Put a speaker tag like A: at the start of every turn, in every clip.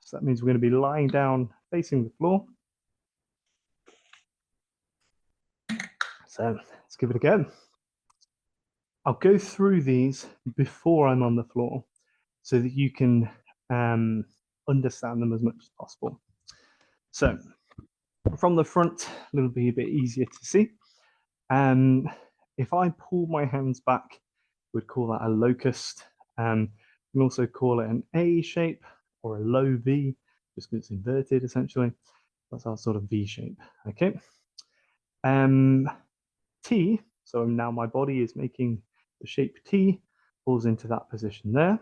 A: So that means we're going to be lying down facing the floor. So let's give it a go. I'll go through these before I'm on the floor so that you can understand them as much as possible. So from the front, it'll be a bit easier to see. If I pull my hands back, we'd call that a locust. We can also call it an A shape or a low V, just because it's inverted essentially. That's our sort of V shape, okay? T, so now my body is making the shape T, falls into that position there.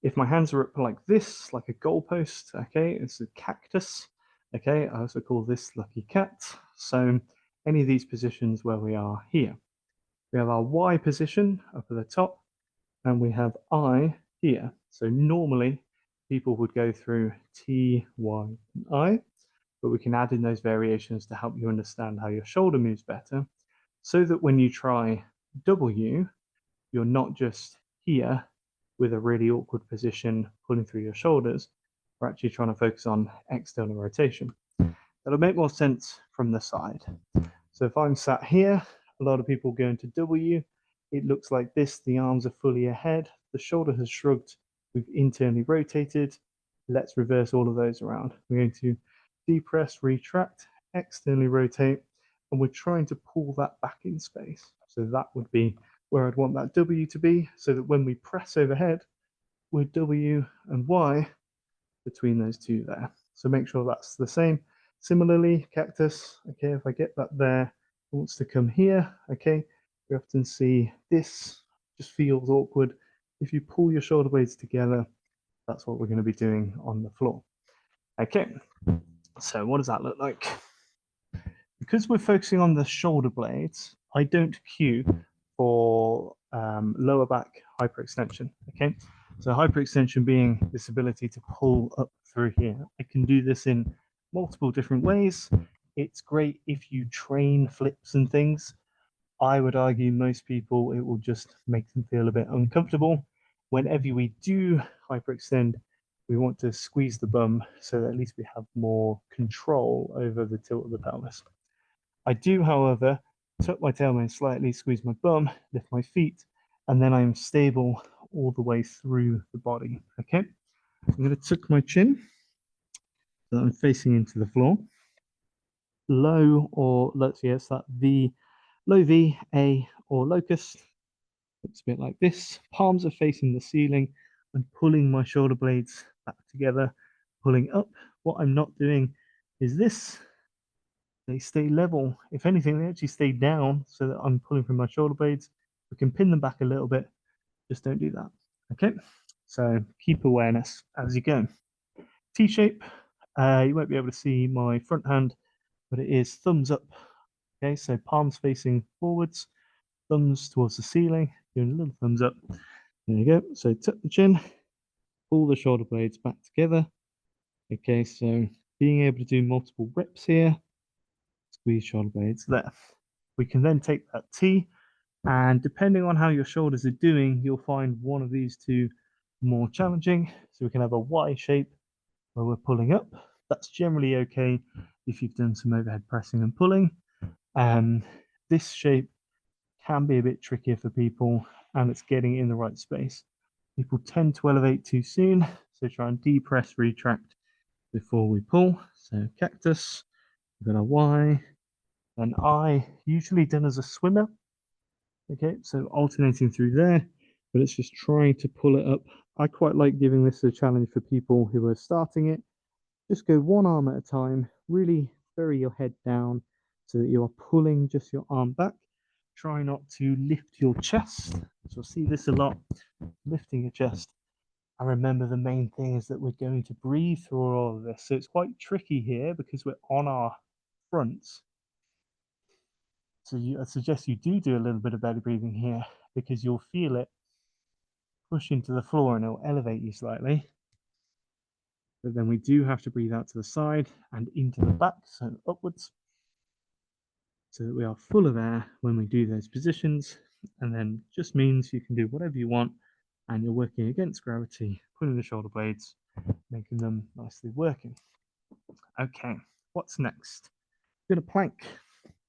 A: If my hands are up like this, like a goalpost, okay, it's a cactus, okay, I also call this lucky cat. So any of these positions where we are here. We have our Y position up at the top, and we have I here. So normally people would go through T, Y, and I, but we can add in those variations to help you understand how your shoulder moves better, so that when you try W, you're not just here with a really awkward position pulling through your shoulders. We're actually trying to focus on external rotation. That'll make more sense from the side. So if I'm sat here, a lot of people go into W. It looks like this. The arms are fully ahead. The shoulder has shrugged. We've internally rotated. Let's reverse all of those around. We're going to depress, retract, externally rotate, and we're trying to pull that back in space. So that would be where I'd want that W to be, so that when we press overhead, we're W and Y between those two there. So make sure that's the same. Similarly, cactus, okay, if I get that there, it wants to come here, okay, we often see this just feels awkward. If you pull your shoulder blades together, that's what we're going to be doing on the floor. Okay, so what does that look like? Because we're focusing on the shoulder blades, I don't cue for lower back hyperextension, okay? So hyperextension being this ability to pull up through here. I can do this in multiple different ways. It's great if you train flips and things. I would argue most people, it will just make them feel a bit uncomfortable. Whenever we do hyperextend, we want to squeeze the bum so that at least we have more control over the tilt of the pelvis. I do, however, tuck my tailbone slightly, squeeze my bum, lift my feet, and then I'm stable all the way through the body, okay? I'm going to tuck my chin so I'm facing into the floor. Low or, let's see, it's that V, low V, A, or locust. Looks a bit like this. Palms are facing the ceiling. I'm pulling my shoulder blades back together, pulling up. What I'm not doing is this. They stay level. If anything, they actually stay down so that I'm pulling from my shoulder blades. We can pin them back a little bit. Just don't do that. Okay, so keep awareness as you go. T-shape. You won't be able to see my front hand, but it is thumbs up. Okay, so palms facing forwards, thumbs towards the ceiling, doing a little thumbs up. There you go. So tuck the chin, pull the shoulder blades back together. Okay, so being able to do multiple reps here. Squeeze shoulder blades there. We can then take that T, and depending on how your shoulders are doing, you'll find one of these two more challenging. So we can have a Y shape where we're pulling up. That's generally okay if you've done some overhead pressing and pulling. This shape can be a bit trickier for people, and it's getting in the right space. People tend to elevate too soon, so try and depress, retract before we pull. So cactus, we've got a Y, an I, usually done as a swimmer. Okay, so alternating through there, but it's just trying to pull it up. I quite like giving this a challenge for people who are starting it. Just go one arm at a time, really bury your head down so that you are pulling just your arm back. Try not to lift your chest. So you'll see this a lot, lifting your chest. And remember, the main thing is that we're going to breathe through all of this. So it's quite tricky here because we're on our fronts. So I suggest you do a little bit of belly breathing here, because you'll feel it push into the floor and it'll elevate you slightly. But then we do have to breathe out to the side and into the back, so upwards, so that we are full of air when we do those positions. And then just means you can do whatever you want and you're working against gravity, pulling the shoulder blades making them nicely working. Okay, what's next? We're going to plank.